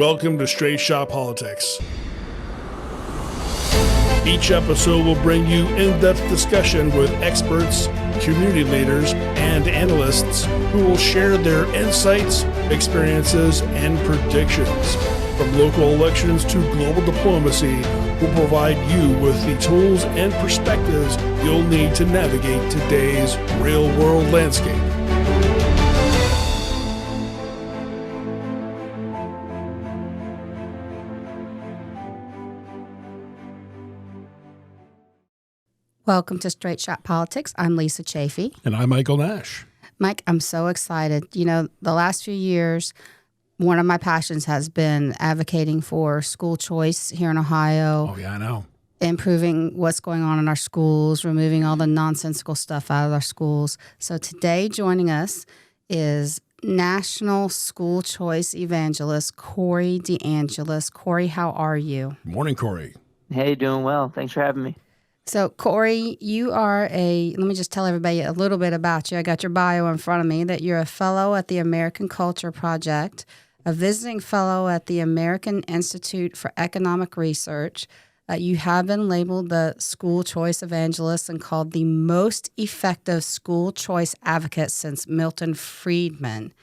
Welcome to Straight Shot Politics. Each episode will bring you in-depth discussion with experts, community leaders, and analysts who will share their insights, experiences, and predictions. From local elections to global diplomacy, we'll provide you with the tools and perspectives you'll need to navigate today's real-world landscape. Welcome to Straight Shot Politics. I'm Lisa Chafee. And I'm Michael Nash. Mike, I'm so excited. You know, the last few years, one of my passions has been advocating for school choice here in Ohio. Oh, yeah, I know. Improving what's going on in our schools, removing all the nonsensical stuff out of our schools. So today joining us is National School Choice Evangelist Corey DeAngelis. Corey, how are you? Morning, Corey. Hey, doing well. Thanks for having me. So, Corey, you are let me just tell everybody a little bit about you. I got your bio in front of me, that you're a fellow at the American Culture Project, a visiting fellow at the American Institute for Economic Research. You have been labeled the school choice evangelist and called the most effective school choice advocate since Milton Friedman.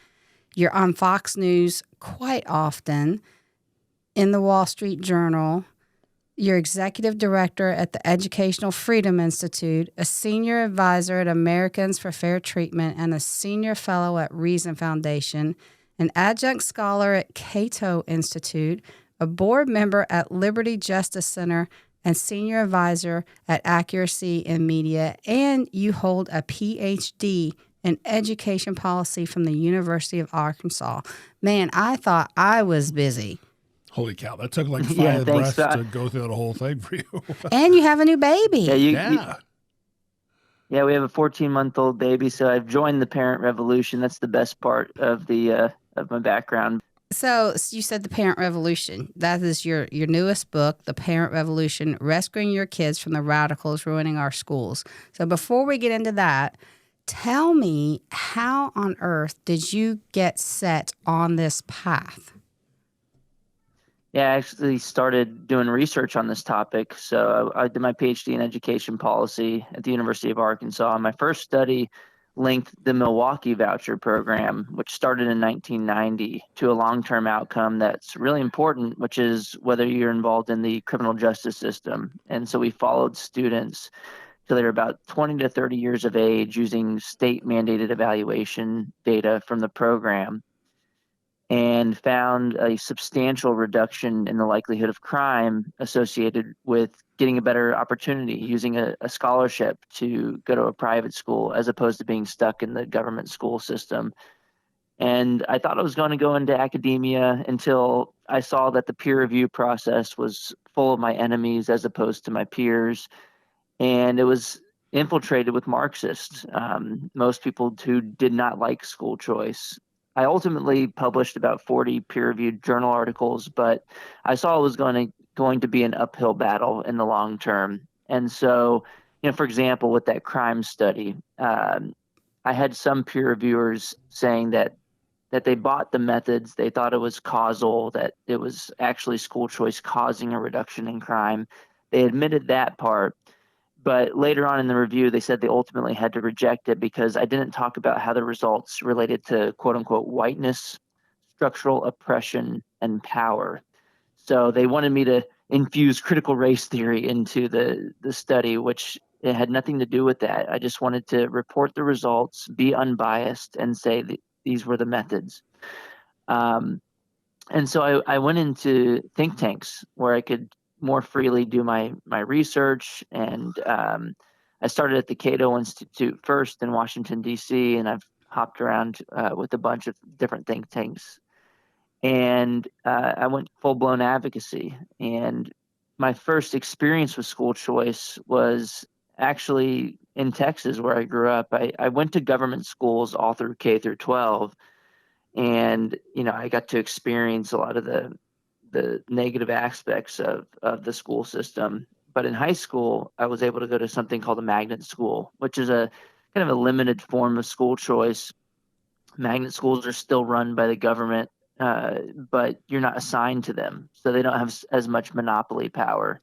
You're on Fox News quite often, in the Wall Street Journal. You're executive director at the Educational Freedom Institute, a senior advisor at Americans for Fair Treatment, and a senior fellow at Reason Foundation, an adjunct scholar at Cato Institute, a board member at Liberty Justice Center, and senior advisor at Accuracy in Media, and you hold a PhD in education policy from the University of Arkansas. Man, I thought I was busy. Holy cow, that took like 5 breaths to go through the whole thing for you. And you have a new baby. Yeah, we have a 14-month-old baby, so I've joined the parent revolution. That's the best part of the of my background. So you said the Parent Revolution. That is your newest book, The Parent Revolution, Rescuing Your Kids from the Radicals Ruining Our Schools. So before we get into that, tell me, how on earth did you get set on this path? Yeah, I actually started doing research on this topic. So I did my PhD in education policy at the University of Arkansas. And my first study linked the Milwaukee voucher program, which started in 1990, to a long-term outcome that's really important, which is whether you're involved in the criminal justice system. And so we followed students till they were about 20 to 30 years of age using state-mandated evaluation data from the program, and found a substantial reduction in the likelihood of crime associated with getting a better opportunity, using a scholarship to go to a private school as opposed to being stuck in the government school system. And I thought I was going to go into academia until I saw that the peer review process was full of my enemies as opposed to my peers. And it was infiltrated with Marxists, most people who did not like school choice. I ultimately published about 40 peer-reviewed journal articles, but I saw it was going to be an uphill battle in the long term. And so, for example, with that crime study, I had some peer reviewers saying that they bought the methods, they thought it was causal, that it was actually school choice causing a reduction in crime. They admitted that part. But later on in the review, they said they ultimately had to reject it because I didn't talk about how the results related to quote unquote whiteness, structural oppression, and power. So they wanted me to infuse critical race theory into the study, which it had nothing to do with that. I just wanted to report the results, be unbiased, and say that these were the methods. And so I went into think tanks where I could more freely do my research. And I started at the Cato Institute first in Washington, D.C., and I've hopped around with a bunch of different think tanks. And I went full-blown advocacy. And my first experience with school choice was actually in Texas, where I grew up. I went to government schools all through K through 12. And, I got to experience a lot of the negative aspects of the school system. But in high school, I was able to go to something called a magnet school, which is a kind of a limited form of school choice. Magnet schools are still run by the government but you're not assigned to them, so they don't have as much monopoly power.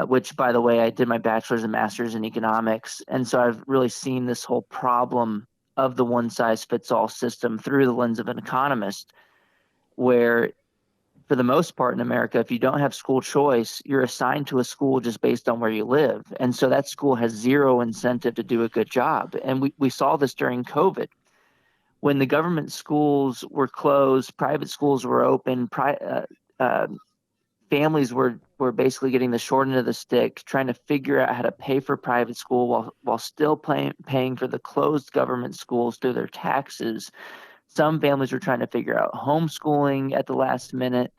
Which, by the way, I did my bachelor's and master's in economics, and so I've really seen this whole problem of the one-size-fits-all system through the lens of an economist, where for the most part in America, if you don't have school choice, you're assigned to a school just based on where you live. And so that school has zero incentive to do a good job. And we saw this during COVID. When the government schools were closed, private schools were open, families were basically getting the short end of the stick, trying to figure out how to pay for private school while still paying for the closed government schools through their taxes. Some families were trying to figure out homeschooling at the last minute.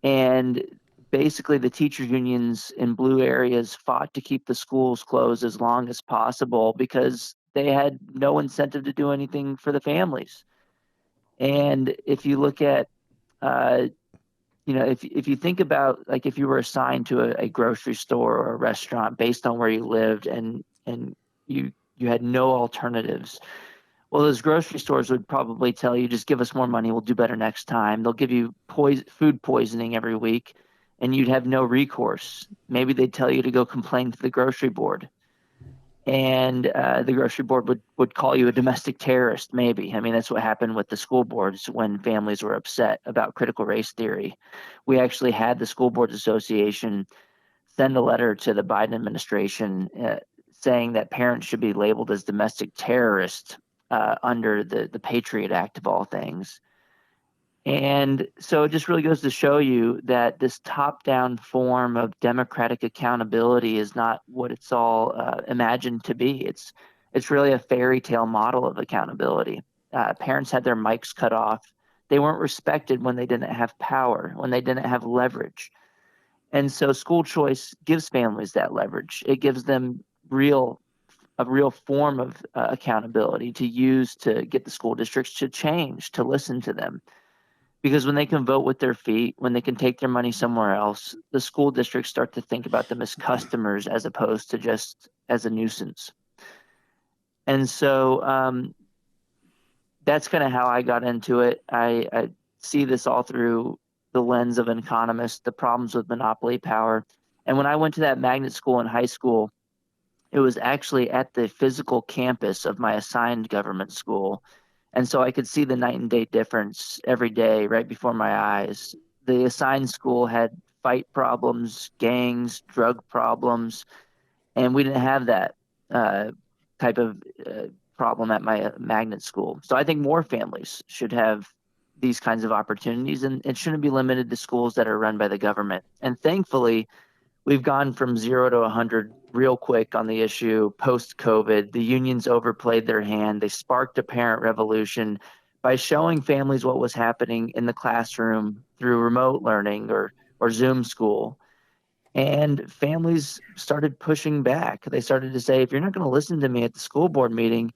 And basically, the teachers' unions in blue areas fought to keep the schools closed as long as possible because they had no incentive to do anything for the families. And if you look at, if you think about, like, if you were assigned to a grocery store or a restaurant based on where you lived and you had no alternatives, well, those grocery stores would probably tell you, just give us more money, we'll do better next time. They'll give you food poisoning every week, and you'd have no recourse. Maybe they'd tell you to go complain to the grocery board. And the grocery board would call you a domestic terrorist, maybe. I mean, that's what happened with the school boards when families were upset about critical race theory. We actually had the School Boards Association send a letter to the Biden administration saying that parents should be labeled as domestic terrorists under the Patriot Act of all things. And so it just really goes to show you that this top-down form of democratic accountability is not what it's all imagined to be. It's really a fairy tale model of accountability. Parents had their mics cut off. They weren't respected when they didn't have power, when they didn't have leverage. And so school choice gives families that leverage. It gives them a real form of accountability to use to get the school districts to change, to listen to them. Because when they can vote with their feet, when they can take their money somewhere else, the school districts start to think about them as customers as opposed to just as a nuisance. And so that's kind of how I got into it. I see this all through the lens of an economist, the problems with monopoly power. And when I went to that magnet school in high school, it was actually at the physical campus of my assigned government school. And so I could see the night and day difference every day right before my eyes. The assigned school had fight problems, gangs, drug problems, and we didn't have that type of problem at my magnet school. So I think more families should have these kinds of opportunities, and it shouldn't be limited to schools that are run by the government. And thankfully, we've gone from 0 to 100 real quick on the issue post-COVID. The unions overplayed their hand. They sparked a parent revolution by showing families what was happening in the classroom through remote learning or Zoom school. And families started pushing back. They started to say, if you're not going to listen to me at the school board meeting,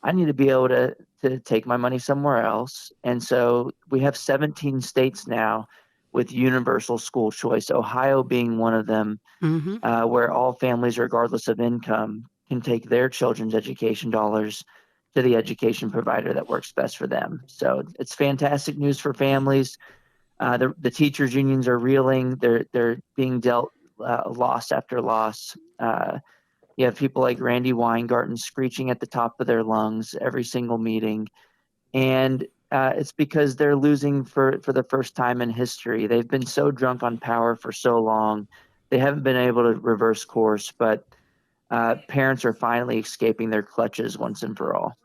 I need to be able to take my money somewhere else. And so we have 17 states now with universal school choice, Ohio being one of them, where all families, regardless of income, can take their children's education dollars to the education provider that works best for them. So it's fantastic news for families. The teachers' unions are reeling. They're being dealt loss after loss. You have people like Randy Weingarten screeching at the top of their lungs every single meeting. And it's because they're losing for the first time in history. They've been so drunk on power for so long. They haven't been able to reverse course, but parents are finally escaping their clutches once and for all.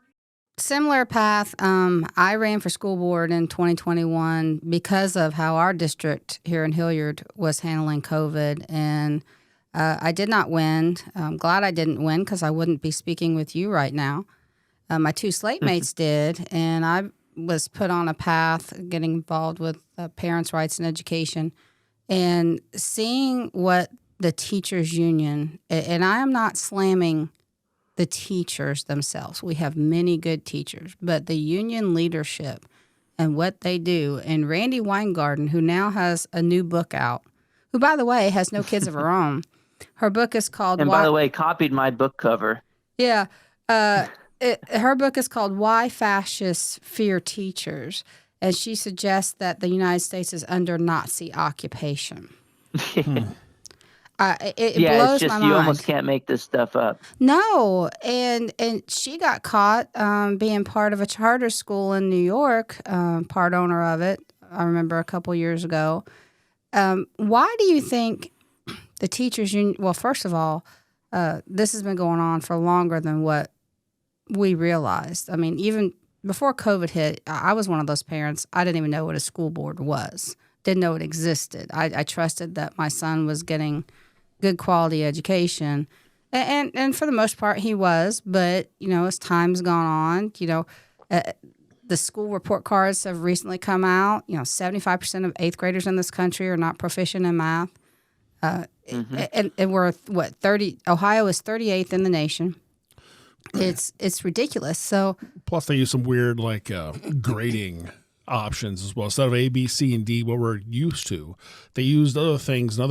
Similar path. I ran for school board in 2021 because of how our district here in Hilliard was handling COVID. And I did not win. I'm glad I didn't win because I wouldn't be speaking with you right now. My two slate mates did, and I was put on a path getting involved with parents' rights and education and seeing what the teachers union, and I am not slamming the teachers themselves. We have many good teachers, but the union leadership and what they do. And Randy Weingarten, who now has a new book out, who, by the way, has no kids of her own. Her book is called... And by the way, copied my book cover. Yeah. Her book is called Why Fascists Fear Teachers. and she suggests that the United States is under Nazi occupation. It Yeah, it's blows my just you almost mind. can't make this stuff up. No, and she got caught being part of a charter school in New York, part owner of it. I remember a couple years ago. Why do you think the teachers union? Well, first of all, this has been going on for longer than what we realized. I mean, even before COVID hit, I was one of those parents. I didn't even know what a school board was. Didn't know it existed. I trusted that my son was getting good quality education, and for the most part he was. But as time's gone on, the school report cards have recently come out. 75% of eighth graders in this country are not proficient in math. And we're what 30? Ohio is 38th in the nation. It's ridiculous. So Plus, they use some weird grading options as well. Instead of A, B, C, and D, what we're used to, they used other things and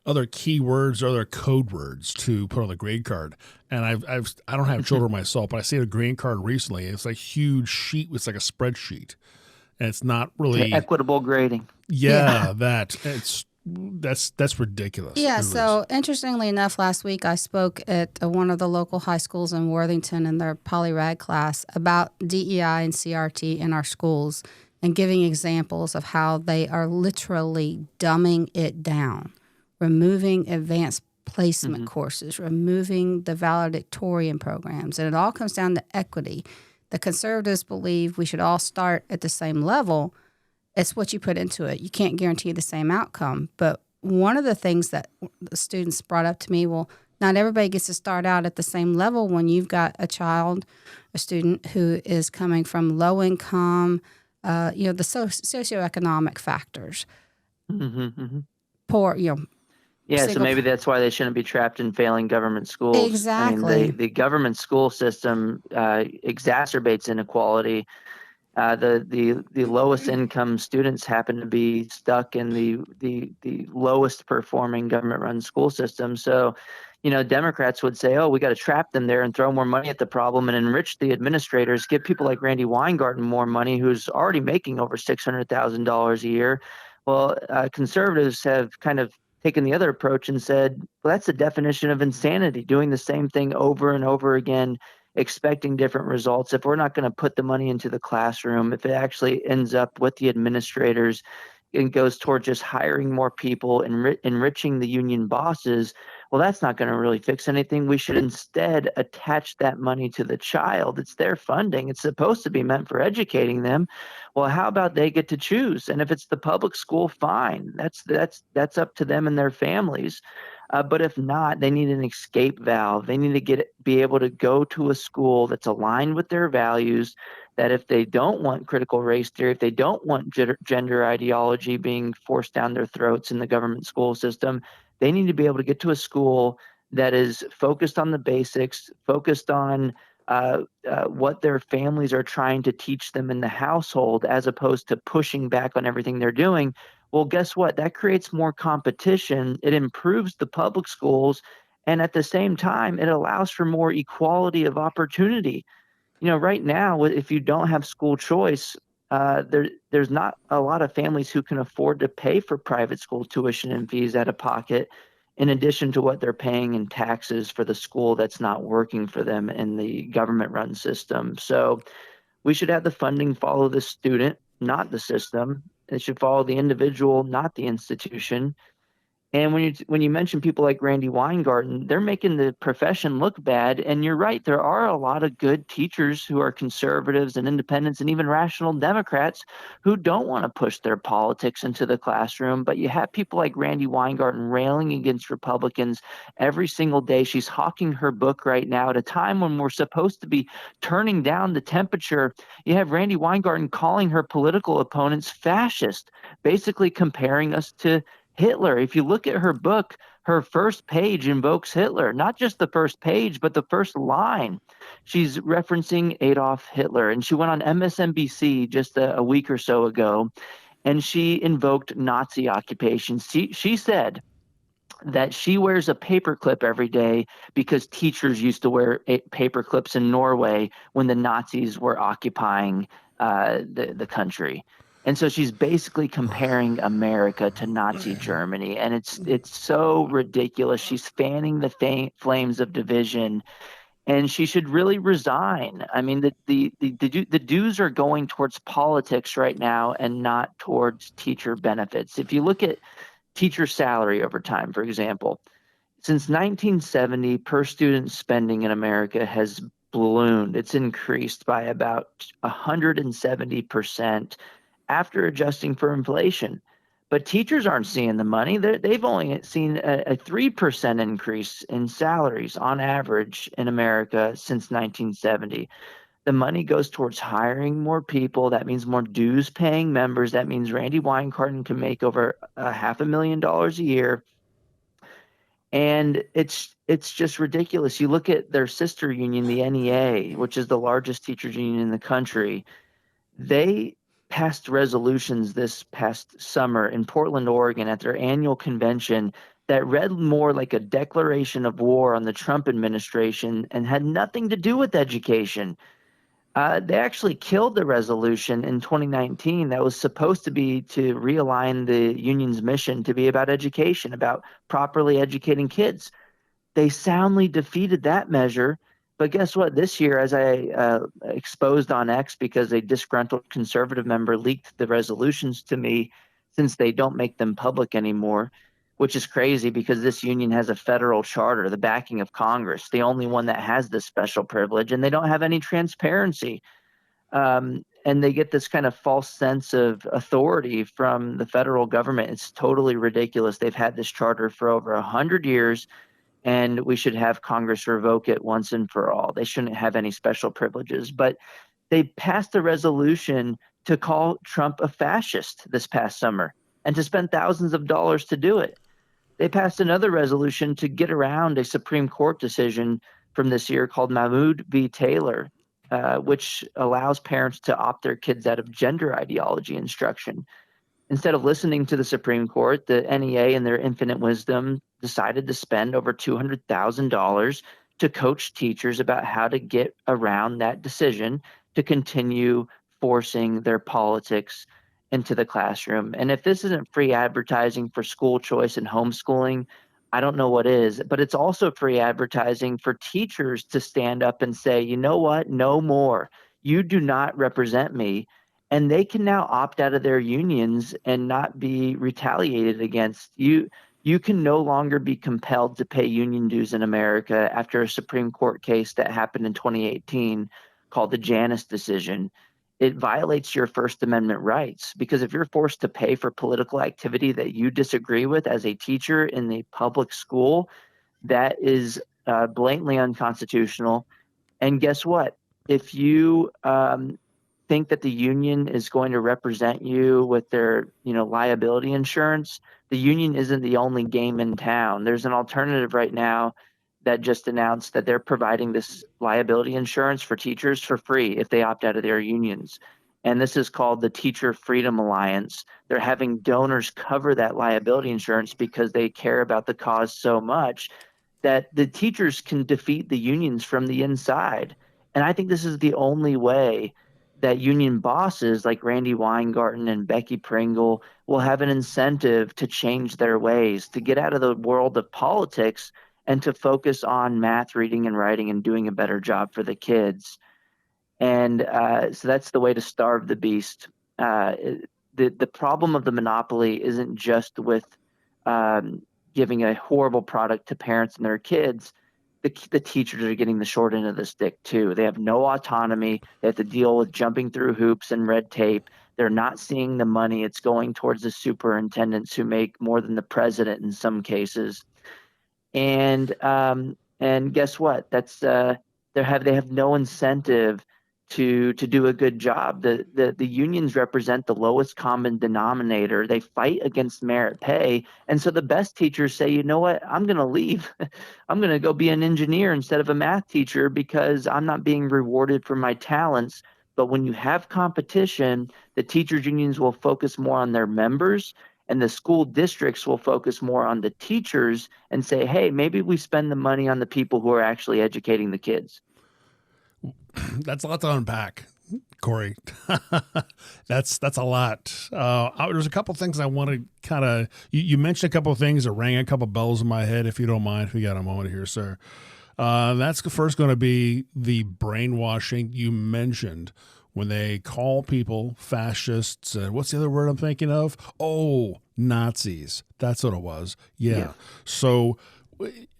other keywords or other code words to put on the grade card. And I don't have children myself, but I seen a grade card recently. It's a huge sheet. It's like a spreadsheet, and it's not really Equitable grading. Yeah, that's ridiculous. Yeah, It so interestingly enough, last week I spoke at one of the local high schools in Worthington in their polyrag class about DEI and CRT in our schools and giving examples of how they are literally dumbing it down, removing advanced placement courses, removing the valedictorian programs, and it all comes down to equity. The conservatives believe we should all start at the same level. It's what you put into it. You can't guarantee the same outcome. But one of the things that the students brought up to me, well, not everybody gets to start out at the same level when you've got a student who is coming from low income, the socioeconomic factors. Poor, Yeah, so single- maybe that's why they shouldn't be trapped in failing government schools. Exactly. I mean, the government school system exacerbates inequality. The lowest income students happen to be stuck in the lowest performing government run school system. So, Democrats would say, "Oh, we got to trap them there and throw more money at the problem and enrich the administrators, give people like Randy Weingarten more money, who's already making over $600,000 a year." Well, conservatives have kind of taken the other approach and said, "Well, that's the definition of insanity, doing the same thing over and over again, expecting different results. If we're not going to put the money into the classroom, if it actually ends up with the administrators and goes toward just hiring more people and enriching the union bosses, well, that's not going to really fix anything. We should instead attach that money to the child. It's their funding. It's supposed to be meant for educating them. Well, how about they get to choose? And if it's the public school, fine. That's up to them and their families. But if not, they need an escape valve. They need to be able to go to a school that's aligned with their values, that if they don't want critical race theory, if they don't want gender ideology being forced down their throats in the government school system, they need to be able to get to a school that is focused on the basics, focused on what their families are trying to teach them in the household, as opposed to pushing back on everything they're doing. Well, guess what? That creates more competition. It improves the public schools. And at the same time, it allows for more equality of opportunity. Right now, if you don't have school choice, there's not a lot of families who can afford to pay for private school tuition and fees out of pocket, in addition to what they're paying in taxes for the school that's not working for them in the government-run system. So we should have the funding follow the student, not the system. It should follow the individual, not the institution. And when you mention people like Randy Weingarten, they're making the profession look bad. And you're right, there are a lot of good teachers who are conservatives and independents and even rational Democrats who don't want to push their politics into the classroom. But you have people like Randy Weingarten railing against Republicans every single day. She's hawking her book right now at a time when we're supposed to be turning down the temperature. You have Randy Weingarten calling her political opponents fascist, basically comparing us to Hitler. If you look at her book, her first page invokes Hitler, not just the first page, but the first line. She's referencing Adolf Hitler. And she went on MSNBC just a week or so ago, and she invoked Nazi occupation. She said that she wears a paperclip every day because teachers used to wear paperclips in Norway when the Nazis were occupying the country. And so she's basically comparing America to Nazi Germany, and it's so ridiculous. She's fanning the flames of division, and she should really resign. I mean, the dues are going towards politics right now and not towards teacher benefits. If you look at teacher salary over time, for example, since 1970, per student spending in America has ballooned. It's increased by about 170% after adjusting for inflation. But teachers aren't seeing the money. They've only seen a 3% increase in salaries on average in America since 1970. The money goes towards hiring more people. That means more dues paying members. That means Randy Weingarten can make over $500,000 a year. And it's just ridiculous. You look at their sister union, the NEA, which is the largest teachers union in the country. They passed resolutions this past summer in Portland, Oregon at their annual convention that read more like a declaration of war on the Trump administration and had nothing to do with education. They actually killed the resolution in 2019 that was supposed to be to realign the union's mission to be about education, about properly educating kids. They soundly defeated that measure. But guess what? This year, as I exposed on X because a disgruntled conservative member leaked the resolutions to me since they don't make them public anymore, which is crazy because this union has a federal charter, the backing of Congress, the only one that has this special privilege, and they don't have any transparency. And they get this kind of false sense of authority from the federal government. It's totally ridiculous. They've had this charter for over 100 years, and we should have Congress revoke it once and for all. They shouldn't have any special privileges. But they passed a resolution to call Trump a fascist this past summer and to spend thousands of dollars to do it. They passed another resolution to get around a Supreme Court decision from this year called Mahmoud v. Taylor, which allows parents to opt their kids out of gender ideology instruction. Instead of listening to the Supreme Court, the NEA, in their infinite wisdom, decided to spend over $200,000 to coach teachers about how to get around that decision to continue forcing their politics into the classroom. And if this isn't free advertising for school choice and homeschooling, I don't know what is. But it's also free advertising for teachers to stand up and say, you know what, no more. You do not represent me. And they can now opt out of their unions and not be retaliated against. You can no longer be compelled to pay union dues in America after a Supreme Court case that happened in 2018 called the DeAngelis decision. It violates your First Amendment rights because if you're forced to pay for political activity that you disagree with as a teacher in the public school, that is blatantly unconstitutional. And guess what? If you think that the union is going to represent you with their, liability insurance, the union isn't the only game in town. There's an alternative right now that just announced that they're providing this liability insurance for teachers for free if they opt out of their unions. And this is called the Teacher Freedom Alliance. They're having donors cover that liability insurance because they care about the cause so much that the teachers can defeat the unions from the inside. And I think this is the only way that union bosses like Randy Weingarten and Becky Pringle will have an incentive to change their ways, to get out of the world of politics and to focus on math, reading, and writing and doing a better job for the kids. And so that's the way to starve the beast. The problem of the monopoly isn't just with giving a horrible product to parents and their kids. The teachers are getting the short end of the stick too. They have no autonomy. They have to deal with jumping through hoops and red tape. They're not seeing the money. It's going towards the superintendents who make more than the president in some cases. And guess what? That's they have no incentive to do a good job. The unions represent the lowest common denominator. They fight against merit pay, and so the best teachers say, you know what, I'm going to leave. I'm going to go be an engineer instead of a math teacher because I'm not being rewarded for my talents. But when you have competition, the teachers unions will focus more on their members, and the school districts will focus more on the teachers and say, hey, maybe we spend the money on the people who are actually educating the kids. That's a lot to unpack. Corey. That's a lot. There's a couple things I want to kind of. You mentioned a couple of things that rang a couple bells in my head. If you don't mind, if we got a moment here, sir. That's first going to be the brainwashing you mentioned when they call people fascists. What's the other word I'm thinking of? Oh, Nazis. That's what it was. Yeah. So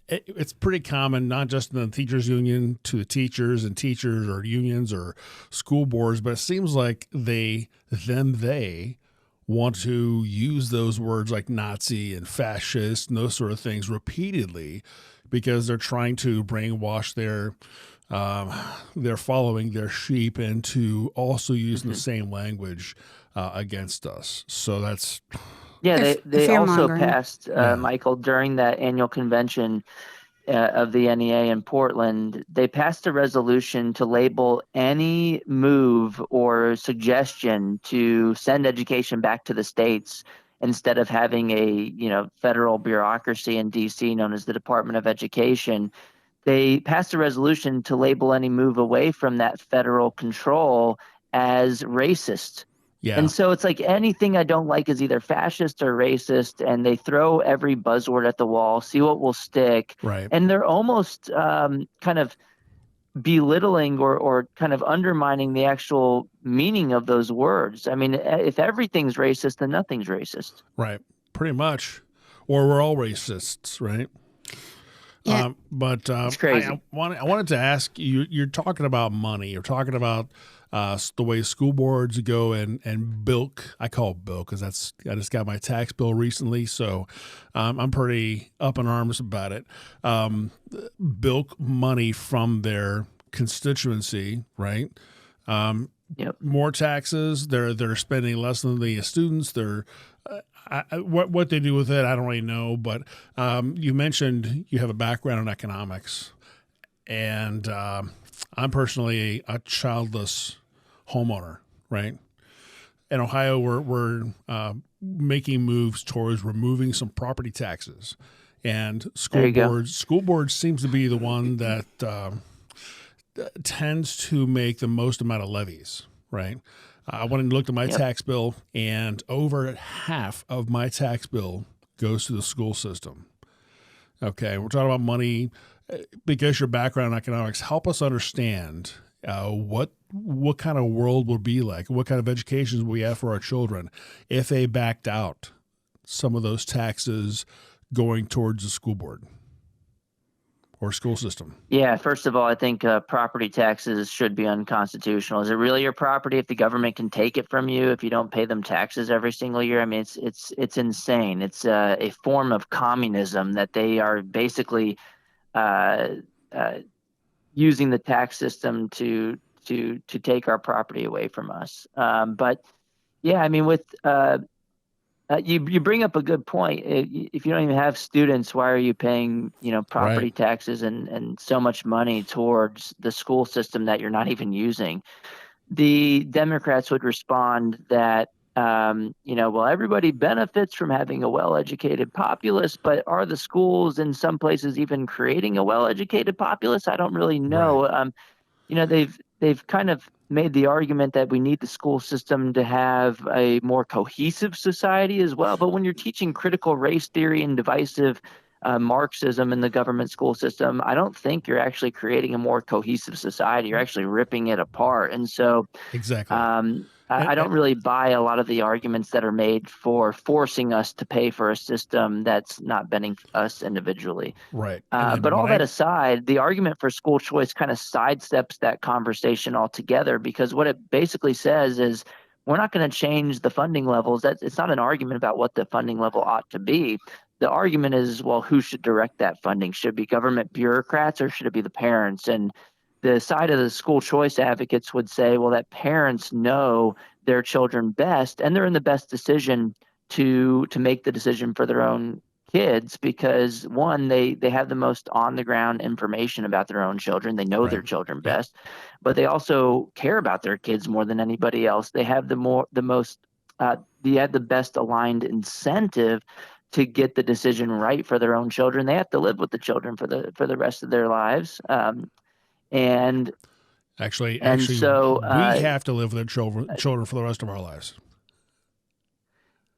it's pretty common, not just in the teachers union, to the teachers and teachers or unions or school boards, but it seems like they want to use those words like Nazi and fascist and those sort of things repeatedly because they're trying to brainwash their following, their sheep, into also using the same language against us. So that's... Yeah, they also fear-mongering. passed, Michael, during that annual convention of the NEA in Portland, they passed a resolution to label any move or suggestion to send education back to the states instead of having a federal bureaucracy in D.C. known as the Department of Education. They passed a resolution to label any move away from that federal control as racist. Yeah. And so it's like anything I don't like is either fascist or racist, and they throw every buzzword at the wall, see what will stick. Right. And they're almost kind of belittling or kind of undermining the actual meaning of those words. I mean, if everything's racist, then nothing's racist. Right. Pretty much. Or we're all racists, right? Yeah. But It's crazy. I wanted to ask you, you're talking about money. You're talking about the way school boards go and bilk. I call it bilk because I just got my tax bill recently, so I'm pretty up in arms about it. Bilk money from their constituency, right? Yep. More taxes. They're spending less than the students. What they do with it, I don't really know. But you mentioned you have a background in economics, and I'm personally a childless homeowner, right? In Ohio, we're making moves towards removing some property taxes, and school boards seems to be the one that tends to make the most amount of levies, right? I went and looked at my tax bill, and over half of my tax bill goes to the school system. Okay, we're talking about money because your background in economics. Help us understand what kind of world would be like, what kind of education we have for our children if they backed out some of those taxes going towards the school board or school system. Yeah, first of all, I think property taxes should be unconstitutional. Is it really your property if the government can take it from you if you don't pay them taxes every single year? I mean, it's insane. It's a form of communism that they are basically using the tax system to take our property away from us. But yeah, I mean, with you bring up a good point. If you don't even have students, why are you paying property taxes and so much money towards the school system that you're not even using? The Democrats would respond that well, everybody benefits from having a well-educated populace, but are the schools in some places even creating a well-educated populace? I don't really know. Right. They've kind of made the argument that we need the school system to have a more cohesive society as well. But when you're teaching critical race theory and divisive Marxism in the government school system, I don't think you're actually creating a more cohesive society. You're actually ripping it apart. And so exactly. I don't really buy a lot of the arguments that are made for forcing us to pay for a system that's not benefiting us individually. Right. But all that aside, the argument for school choice kind of sidesteps that conversation altogether, because what it basically says is we're not going to change the funding levels. It's not an argument about what the funding level ought to be. The argument is, well, who should direct that funding? Should it be government bureaucrats or should it be the parents? And the side of the school choice advocates would say, well, that parents know their children best, and they're in the best decision to make the decision for their own kids because, one, they have the most on-the-ground information about their own children. They know their children best, but they also care about their kids more than anybody else. They have the best aligned incentive to get the decision right for their own children. They have to live with the children for the rest of their lives. And And Actually, so, we have to live with our children for the rest of our lives.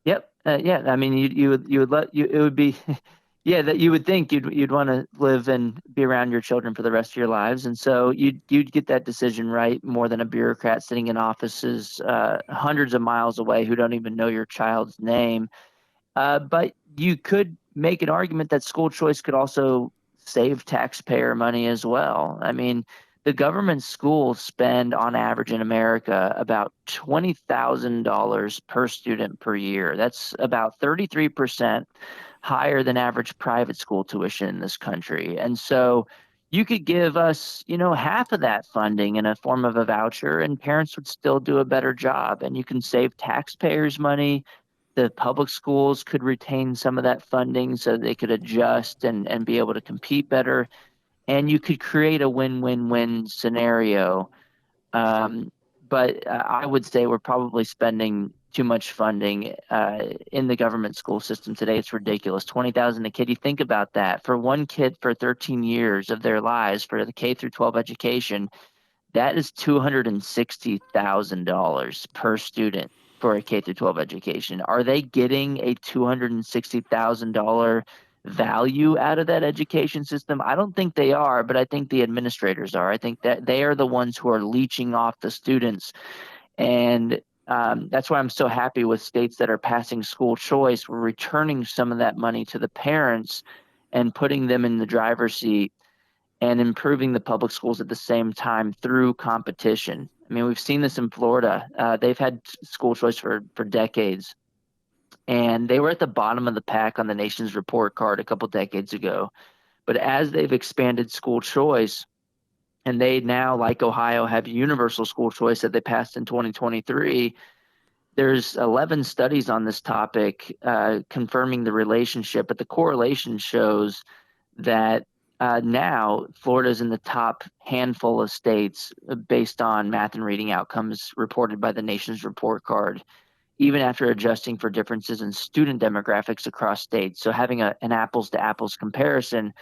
yep, yeah. I mean, you would let you it would be, yeah, that you would think you'd want to live and be around your children for the rest of your lives, and so you'd get that decision right more than a bureaucrat sitting in offices hundreds of miles away who don't even know your child's name. But you could make an argument that school choice could also save taxpayer money as well. I mean, the government schools spend on average in America about $20,000 per student per year. That's about 33% higher than average private school tuition in this country. And so you could give us, half of that funding in a form of a voucher, and parents would still do a better job. And you can save taxpayers money. The public schools could retain some of that funding so they could adjust and be able to compete better. And you could create a win-win-win scenario. Um, but I would say we're probably spending too much funding in the government school system today. It's ridiculous. 20,000 a kid. You think about that. For one kid for 13 years of their lives for the K through 12 education, that is $260,000 per student for a K through 12 education. Are they getting a $260,000 value out of that education system? I don't think they are, but I think the administrators are. I think that they are the ones who are leeching off the students. And that's why I'm so happy with states that are passing school choice. We're returning some of that money to the parents and putting them in the driver's seat and improving the public schools at the same time through competition. I mean, we've seen this in Florida. They've had school choice for decades, and they were at the bottom of the pack on the nation's report card a couple decades ago. But as they've expanded school choice, and they now, like Ohio, have universal school choice that they passed in 2023, there's 11 studies on this topic confirming the relationship, but the correlation shows that now Florida is in the top handful of states based on math and reading outcomes reported by the nation's report card, even after adjusting for differences in student demographics across states. So having an apples to apples comparison,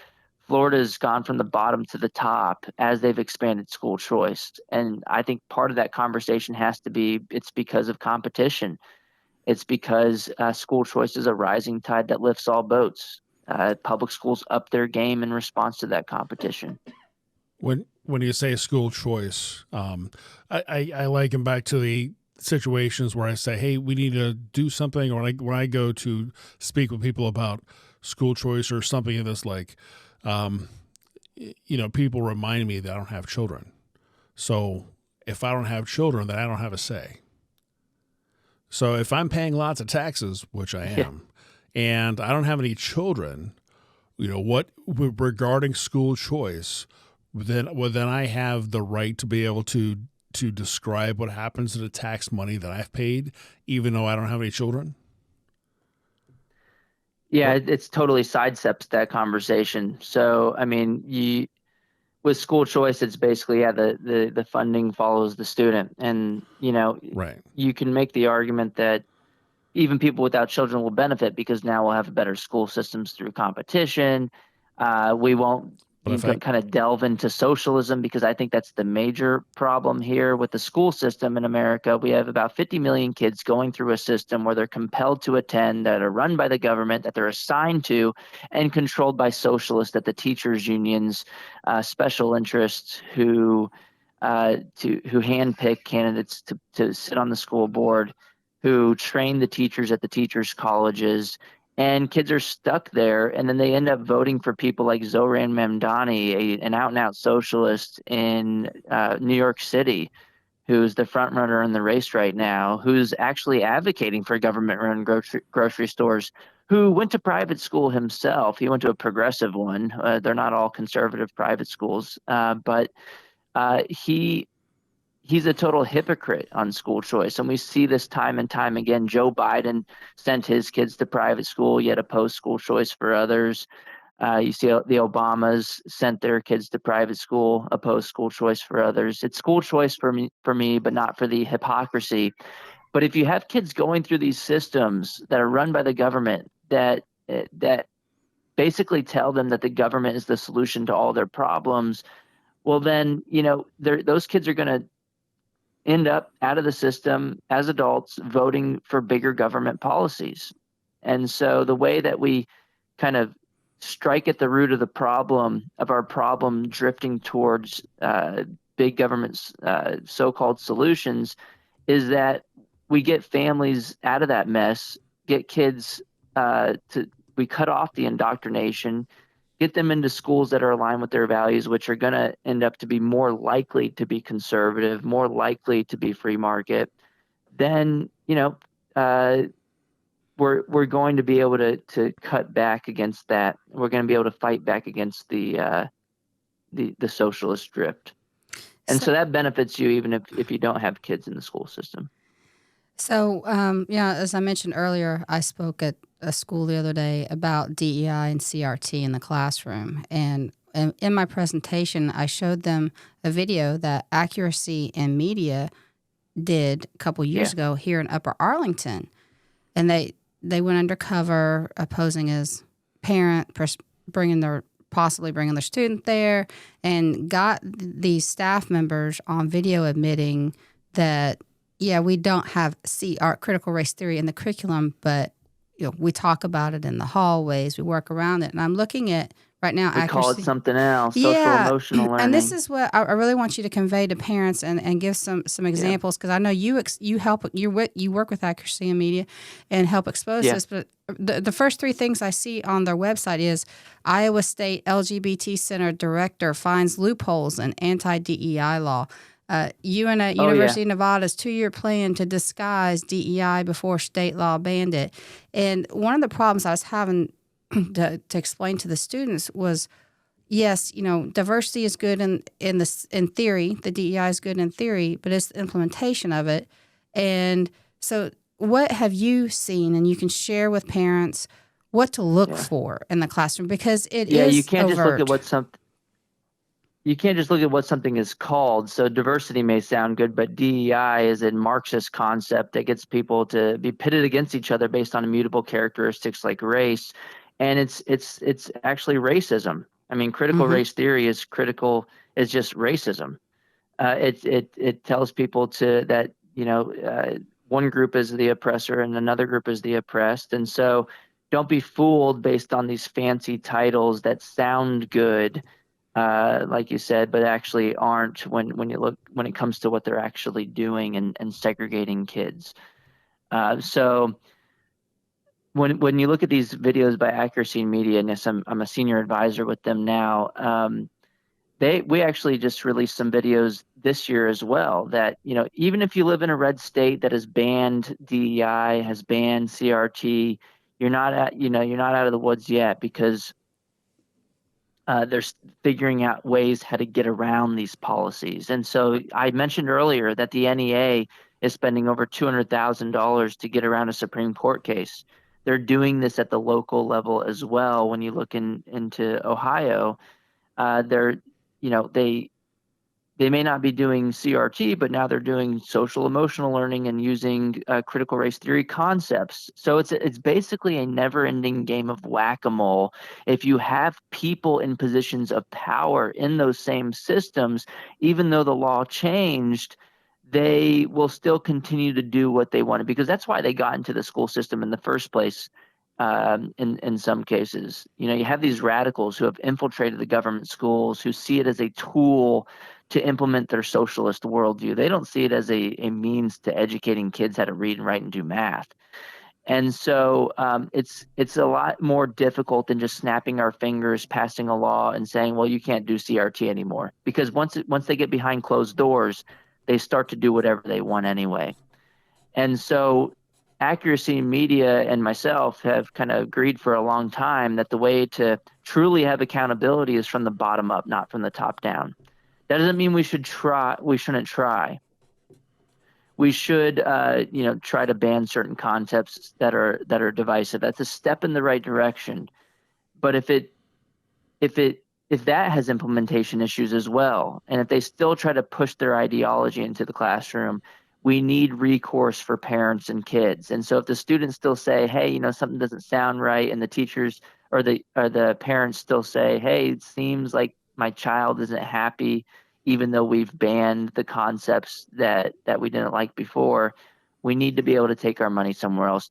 Florida's gone from the bottom to the top as they've expanded school choice. And I think part of that conversation has to be it's because of competition. It's because school choice is a rising tide that lifts all boats. Public schools up their game in response to that competition. When you say school choice, I liken back to the situations where I say, "Hey, we need to do something," or when I go to speak with people about school choice or something of this like, people remind me that I don't have children. So if I don't have children, then I don't have a say. So if I'm paying lots of taxes, which I am, and I don't have any children, what regarding school choice, then I have the right to be able to describe what happens to the tax money that I've paid, even though I don't have any children. Yeah, it's totally sidesteps that conversation. So, I mean, with school choice, it's basically, the funding follows the student. And, Right. you can make the argument that even people without children will benefit because now we'll have better school systems through competition. We won't kind of delve into socialism because I think that's the major problem here with the school system in America. We have about 50 million kids going through a system where they're compelled to attend, that are run by the government, that they're assigned to, and controlled by socialists, that the teachers unions, special interests who handpick candidates to sit on the school board, who train the teachers at the teachers' colleges, and kids are stuck there. And then they end up voting for people like Zohran Mamdani, an out-and-out socialist in New York City, who's the front runner in the race right now, who's actually advocating for government-run grocery stores, who went to private school himself. He went to a progressive one. They're not all conservative private schools, but he's a total hypocrite on school choice. And we see this time and time again. Joe Biden sent his kids to private school, yet opposed school choice for others. You see the Obamas sent their kids to private school, opposed school choice for others. It's school choice for me, but not for the hypocrisy. But if you have kids going through these systems that are run by the government that basically tell them that the government is the solution to all their problems, well, then, those kids are going to end up out of the system as adults voting for bigger government policies. And so the way that we kind of strike at the root of the problem, of our problem drifting towards big government's so-called solutions, is that we get families out of that mess, get kids we cut off the indoctrination, get them into schools that are aligned with their values, which are going to end up to be more likely to be conservative, more likely to be free market. Then, we're going to be able to cut back against that. We're going to be able to fight back against the socialist drift. And so that benefits you even if you don't have kids in the school system. So, as I mentioned earlier, I spoke at a school the other day about DEI and CRT in the classroom. And in my presentation, I showed them a video that Accuracy in Media did a couple years ago here in Upper Arlington. And they went undercover, posing as parent, possibly bringing their student there, and got these staff members on video admitting that, we don't have critical race theory in the curriculum, but we talk about it in the hallways, we work around it. And I'm looking at right now, we call it something else, social emotional learning. And this is what I really want you to convey to parents and give some examples, because I know you work with Accuracy in Media and help expose this. But the first three things I see on their website is Iowa State LGBT Center Director finds loopholes in anti-DEI law. University of Nevada's 2-year plan to disguise DEI before state law banned it. And one of the problems I was having to explain to the students was, yes, diversity is good in theory. The DEI is good in theory, but it's the implementation of it. And so what have you seen, and you can share with parents what to look for in the classroom, because it is you can't overt. You can't just look at what something is called. So diversity may sound good, but DEI is a Marxist concept that gets people to be pitted against each other based on immutable characteristics like race. And it's actually racism. I mean, critical race theory is just racism. It tells people that one group is the oppressor and another group is the oppressed. And so don't be fooled based on these fancy titles that sound good, like you said, but actually aren't when it comes to what they're actually doing and segregating kids. So when you look at these videos by Accuracy in Media, and yes, I'm a senior advisor with them now. We actually just released some videos this year as well that, even if you live in a red state that has banned DEI, has banned CRT, you're not out of the woods yet, because they're figuring out ways how to get around these policies. And so I mentioned earlier that the NEA is spending over $200,000 to get around a Supreme Court case. They're doing this at the local level as well. When you look into Ohio, they may not be doing CRT, but now they're doing social emotional learning and using critical race theory concepts. So it's basically a never-ending game of whack-a-mole. If you have people in positions of power in those same systems, even though the law changed, they will still continue to do what they wanted, because that's why they got into the school system in the first place. In some cases, you have these radicals who have infiltrated the government schools, who see it as a tool to implement their socialist worldview. They don't see it as a means to educating kids how to read and write and do math. And so it's a lot more difficult than just snapping our fingers, passing a law and saying, well, you can't do CRT anymore. Because once they get behind closed doors, they start to do whatever they want anyway. And so Accuracy in Media and myself have kind of agreed for a long time that the way to truly have accountability is from the bottom up, not from the top down. That doesn't mean we shouldn't try. We should, try to ban certain concepts that are divisive. That's a step in the right direction. But if that has implementation issues as well, and if they still try to push their ideology into the classroom, we need recourse for parents and kids. And so if the students still say, hey, something doesn't sound right, and the teachers or the parents still say, hey, it seems like my child isn't happy, even though we've banned the concepts that we didn't like before, we need to be able to take our money somewhere else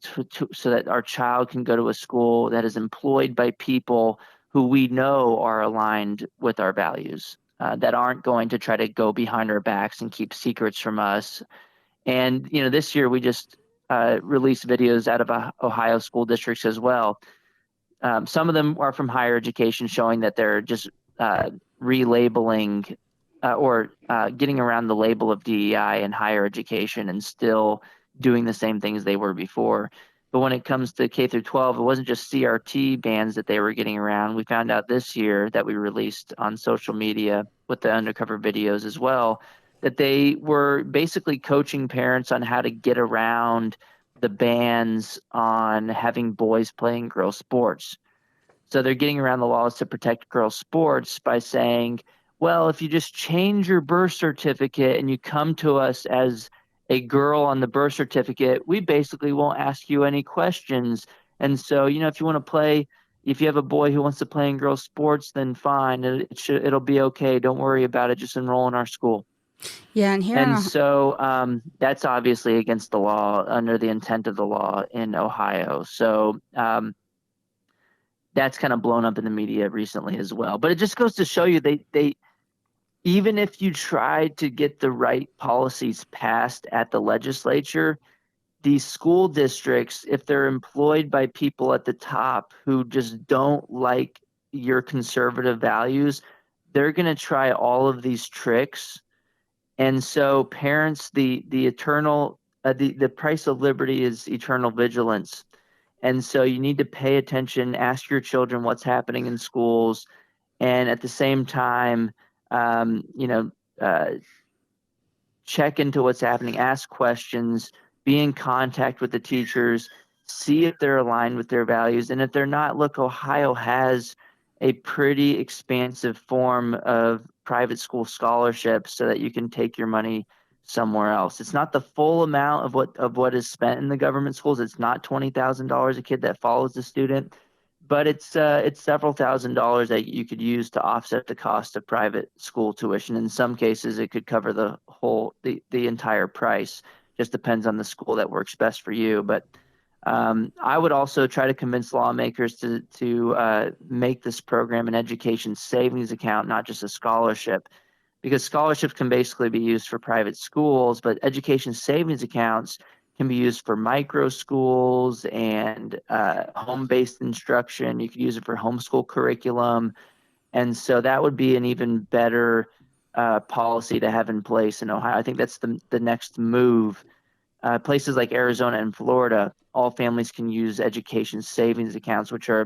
so that our child can go to a school that is employed by people who we know are aligned with our values, that aren't going to try to go behind our backs and keep secrets from us. And this year we just released videos out of Ohio school districts as well. Some of them are from higher education, showing that they're just relabeling or getting around the label of DEI in higher education and still doing the same things they were before. But when it comes to K through 12, it wasn't just CRT bans that they were getting around. We found out this year that we released on social media with the undercover videos as well, that they were basically coaching parents on how to get around the bans on having boys playing girls' sports. So they're getting around the laws to protect girls' sports by saying, well, if you just change your birth certificate and you come to us as a girl on the birth certificate, we basically won't ask you any questions. And so, if you want to play, if you have a boy who wants to play in girls' sports, then fine, it'll be okay. Don't worry about it. Just enroll in our school. Yeah, and here And so that's obviously against the law, under the intent of the law in Ohio. So that's kind of blown up in the media recently as well. But it just goes to show you they even if you try to get the right policies passed at the legislature, these school districts, if they're employed by people at the top who just don't like your conservative values, they're going to try all of these tricks. And so parents, the eternal the price of liberty is eternal vigilance. And so you need to pay attention, ask your children what's happening in schools, and at the same time, um, you know, uh, check into what's happening, ask questions, be in contact with the teachers, see if they're aligned with their values. And if they're not, look, Ohio has a pretty expansive form of private school scholarships so that you can take your money somewhere else. It's not the full amount of what is spent in the government schools. It's not $20,000 a kid that follows the student, but it's several $1,000s that you could use to offset the cost of private school tuition. In some cases, it could cover the entire price. Just depends on the school that works best for you. But I would also try to convince lawmakers to make this program an education savings account, not just a scholarship, because scholarships can basically be used for private schools, but education savings accounts can be used for micro schools and home-based instruction. You could use it for homeschool curriculum. And so that would be an even better policy to have in place in Ohio. I think that's the next move. Places like Arizona and Florida, all families can use education savings accounts, which are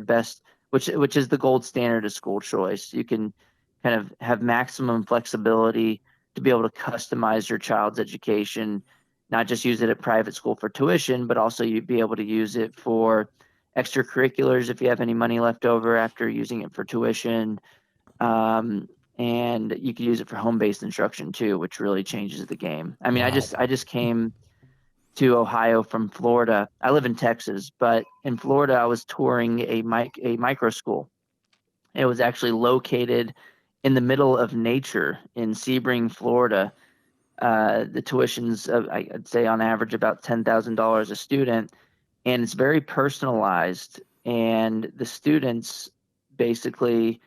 which is the gold standard of school choice. You can kind of have maximum flexibility to be able to customize your child's education, not just use it at private school for tuition, but also you'd be able to use it for extracurriculars if you have any money left over after using it for tuition. And you could use it for home-based instruction too, which really changes the game. I mean, Wow. I just came to Ohio from Florida. I live in Texas, but in Florida, I was touring a micro school. It was actually located in the middle of nature in Sebring, Florida. The tuition's, I'd say on average about $10,000 a student, and it's very personalized. And the students basically,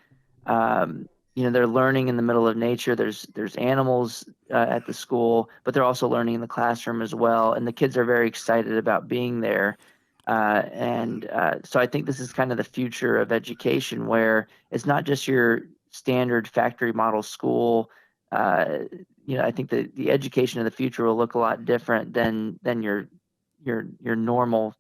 they're learning in the middle of nature. There's animals at the school, but they're also learning in the classroom as well. And the kids are very excited about being there. So I think this is kind of the future of education, where it's not just your standard factory model school. I think the education of the future will look a lot different than your normal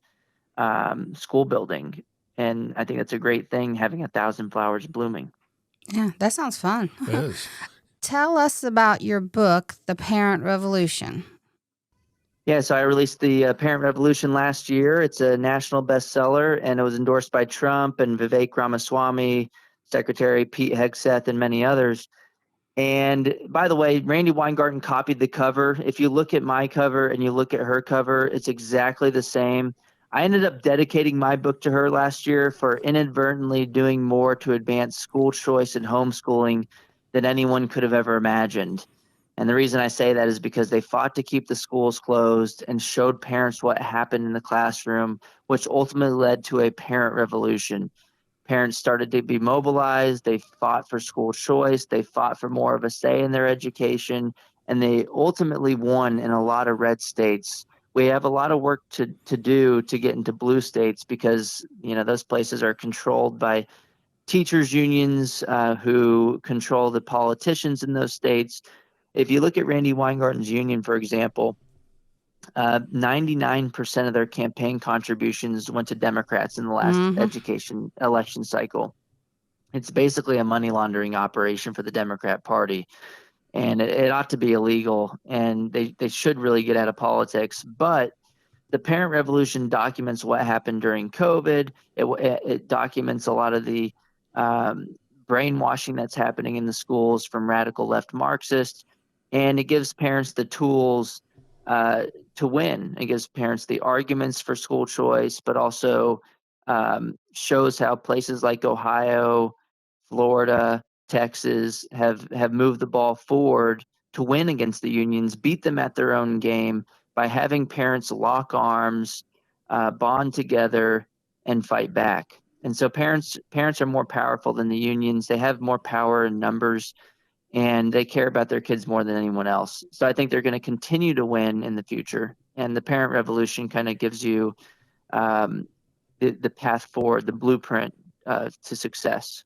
school building. And I think that's a great thing, having 1,000 flowers blooming. Yeah, that sounds fun. It is. Tell us about your book, The Parent Revolution. Yeah, so I released the Parent Revolution last year. It's a national bestseller, and it was endorsed by Trump and Vivek Ramaswamy, Secretary Pete Hegseth, and many others. And by the way, Randy Weingarten copied the cover. If you look at my cover and you look at her cover, it's exactly the same. I ended up dedicating my book to her last year for inadvertently doing more to advance school choice and homeschooling than anyone could have ever imagined. And the reason I say that is because they fought to keep the schools closed and showed parents what happened in the classroom, which ultimately led to a parent revolution. Parents started to be mobilized. They fought for school choice. They fought for more of a say in their education, and they ultimately won in a lot of red states. We have a lot of work to do to get into blue states because those places are controlled by teachers unions who control the politicians in those states. If you look at Randy Weingarten's union, for example, 99% of their campaign contributions went to Democrats in the last education election cycle. It's basically a money laundering operation for the Democrat Party, and it ought to be illegal, and they should really get out of politics. But the parent revolution documents what happened during COVID. It documents a lot of the brainwashing that's happening in the schools from radical left Marxists, and it gives parents the tools to win. It gives parents the arguments for school choice, but also shows how places like Ohio, Florida, Texas have moved the ball forward to win against the unions, beat them at their own game by having parents lock arms, bond together, and fight back. And so parents are more powerful than the unions. They have more power in numbers, and they care about their kids more than anyone else. So I think they're going to continue to win in the future. And the parent revolution kind of gives you the path forward, the blueprint to success.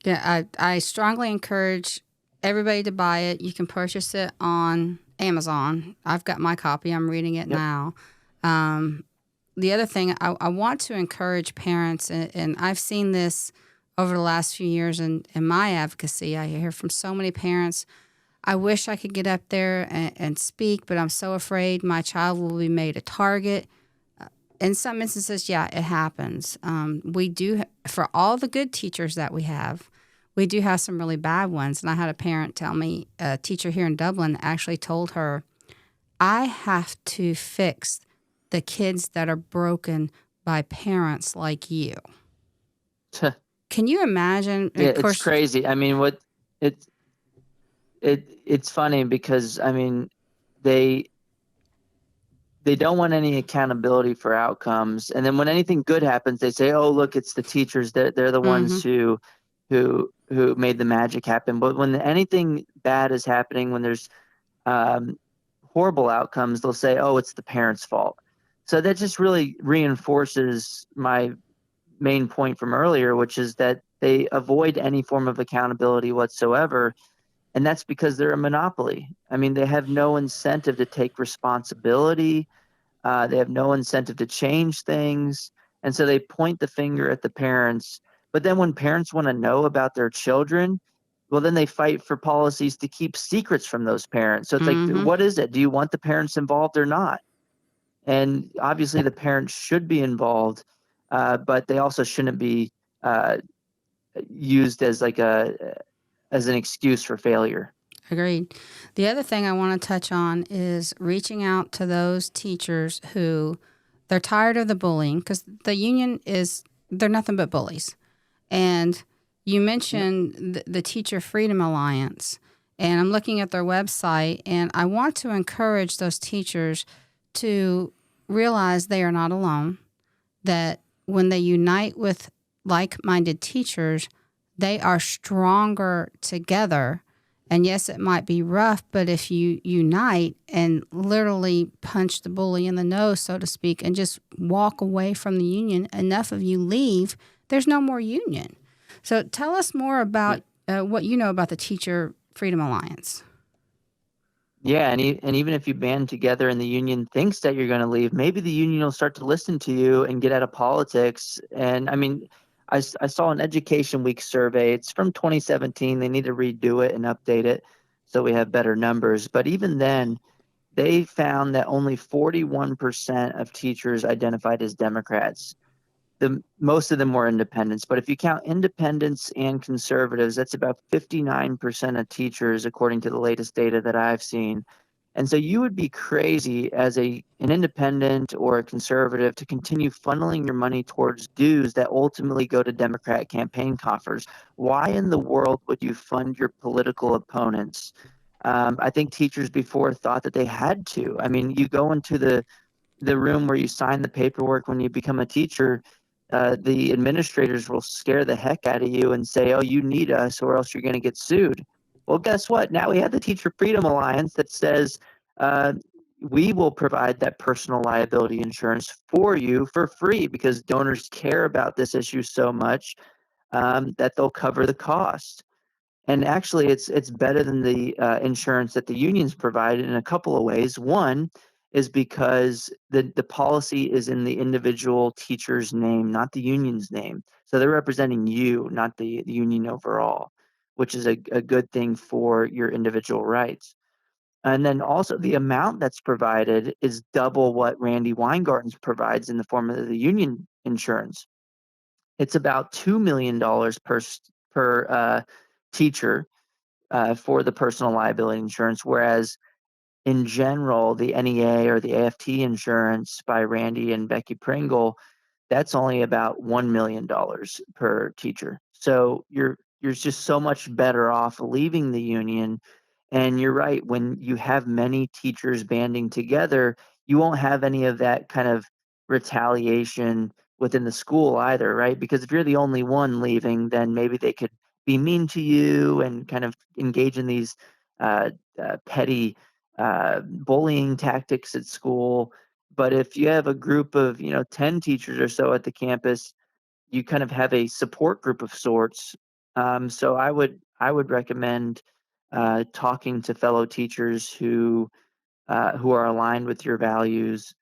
Yeah, I strongly encourage everybody to buy it. You can purchase it on Amazon. I've got my copy. I'm reading it now. The other thing, I want to encourage parents, and I've seen this over the last few years in my advocacy. I hear from so many parents, I wish I could get up there and speak, but I'm so afraid my child will be made a target. In some instances, yeah, it happens. We do, for all the good teachers that we have, we do have some really bad ones. And I had a parent tell me, a teacher here in Dublin actually told her, I have to fix the kids that are broken by parents like you. Can you imagine? Yeah, it's crazy. I mean, it's funny because they don't want any accountability for outcomes, and then when anything good happens, they say, "Oh, look, it's the teachers. They're the ones who made the magic happen." But when anything bad is happening, when there's horrible outcomes, they'll say, "Oh, it's the parents' fault." So that just really reinforces my main point from earlier, which is that they avoid any form of accountability whatsoever. And that's because they're a monopoly. I mean, they have no incentive to take responsibility. They have no incentive to change things. And so they point the finger at the parents. But then when parents want to know about their children, well, then they fight for policies to keep secrets from those parents. So it's like, what is it? Do you want the parents involved or not? And obviously the parents should be involved, but they also shouldn't be used as as an excuse for failure. Agreed. The other thing I want to touch on is reaching out to those teachers who they're tired of the bullying, because the union they're nothing but bullies. And you mentioned the Teacher Freedom Alliance, and I'm looking at their website, and I want to encourage those teachers to realize they are not alone, that when they unite with like-minded teachers, they are stronger together. And yes, it might be rough, but if you unite and literally punch the bully in the nose, so to speak, and just walk away from the union, enough of you leave, there's no more union. So tell us more about what you know about the Teacher Freedom Alliance. Yeah, and even if you band together and the union thinks that you're going to leave, maybe the union will start to listen to you and get out of politics. And I mean, I saw an Education Week survey. It's from 2017. They need to redo it and update it so we have better numbers. But even then, they found that only 41% of teachers identified as Democrats. Most of them were independents. But if you count independents and conservatives, that's about 59% of teachers, according to the latest data that I've seen. And so you would be crazy as an independent or a conservative to continue funneling your money towards dues that ultimately go to Democrat campaign coffers. Why in the world would you fund your political opponents? I think teachers before thought that they had to. I mean, you go into the room where you sign the paperwork when you become a teacher, the administrators will scare the heck out of you and say, oh, you need us or else you're going to get sued. Well, guess what? Now we have the Teacher Freedom Alliance that says we will provide that personal liability insurance for you for free because donors care about this issue so much that they'll cover the cost. And actually, it's better than the insurance that the unions provide in a couple of ways. One is because the policy is in the individual teacher's name, not the union's name. So they're representing you, not the union overall, which is a good thing for your individual rights. And then also the amount that's provided is double what Randy Weingarten's provides in the form of the union insurance. It's about $2 million per teacher for the personal liability insurance, whereas in general, the NEA or the AFT insurance by Randy and Becky Pringle, that's only about $1 million per teacher. So you're just so much better off leaving the union. And you're right, when you have many teachers banding together, you won't have any of that kind of retaliation within the school either, right? Because if you're the only one leaving, then maybe they could be mean to you and kind of engage in these petty bullying tactics at school. But if you have a group of 10 teachers or so at the campus, you kind of have a support group of sorts. So I would recommend talking to fellow teachers who are aligned with your values,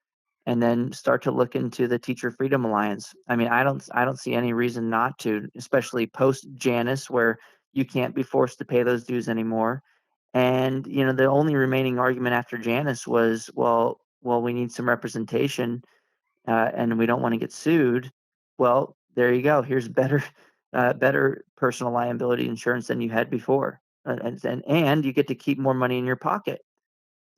and then start to look into the Teacher Freedom Alliance. I mean, I don't see any reason not to, especially post Janus, where you can't be forced to pay those dues anymore. And the only remaining argument after Janus was, well, we need some representation, and we don't want to get sued. Well, there you go. Here's better personal liability insurance than you had before, and you get to keep more money in your pocket.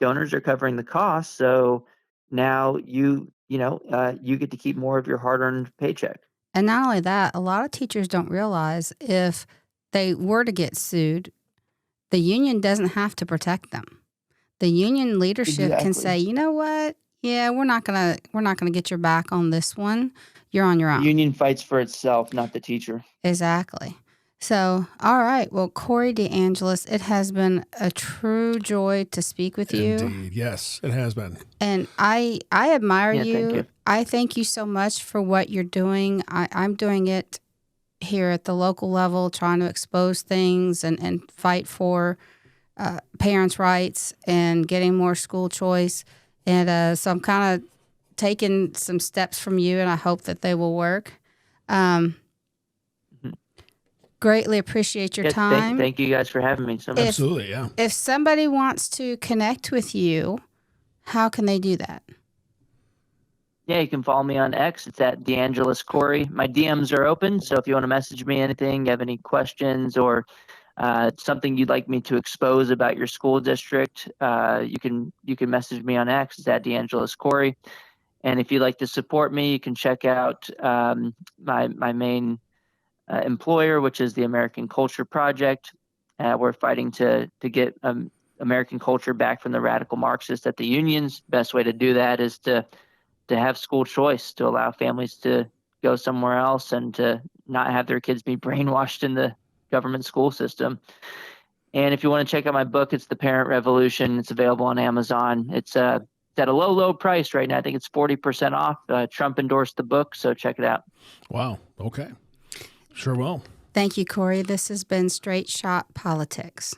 Donors are covering the cost, so now you get to keep more of your hard-earned paycheck. And not only that, a lot of teachers don't realize if they were to get sued, the union doesn't have to protect them. The union leadership can say, Exactly. you know what? Yeah, we're not gonna get your back on this one. You're on your The own. union fights for itself, not the teacher. Exactly. So, all right. Well, Corey DeAngelis, it has been a true joy to speak with you. Indeed. Yes, it has been. And I admire Yeah, thank you. you. I thank you so much for what you're doing. I'm doing it here at the local level, trying to expose things and fight for parents' rights and getting more school choice. And so I'm kind of taking some steps from you, and I hope that they will work. Um, Mhm. Greatly appreciate your Yeah, time. thank you guys for having me so much. Absolutely, yeah. If somebody wants to connect with you, how can they do that? Yeah, you can follow me on X. It's at DeAngelis Corey. My DMs are open, so if you want to message me anything, you have any questions, or something you'd like me to expose about your school district, you can message me on X. It's at DeAngelis Corey. And if you'd like to support me, you can check out my main employer, which is the American Culture Project. We're fighting to get American culture back from the radical Marxists at the unions. Best way to do that is to have school choice, to allow families to go somewhere else and to not have their kids be brainwashed in the government school system. And if you want to check out my book, it's The Parent Revolution. It's available on Amazon. It's at a low price right now. I think it's 40% off. Trump endorsed the book, so check it out. Wow. Okay. Sure will. Thank you, Corey. This has been Straight Shot Politics.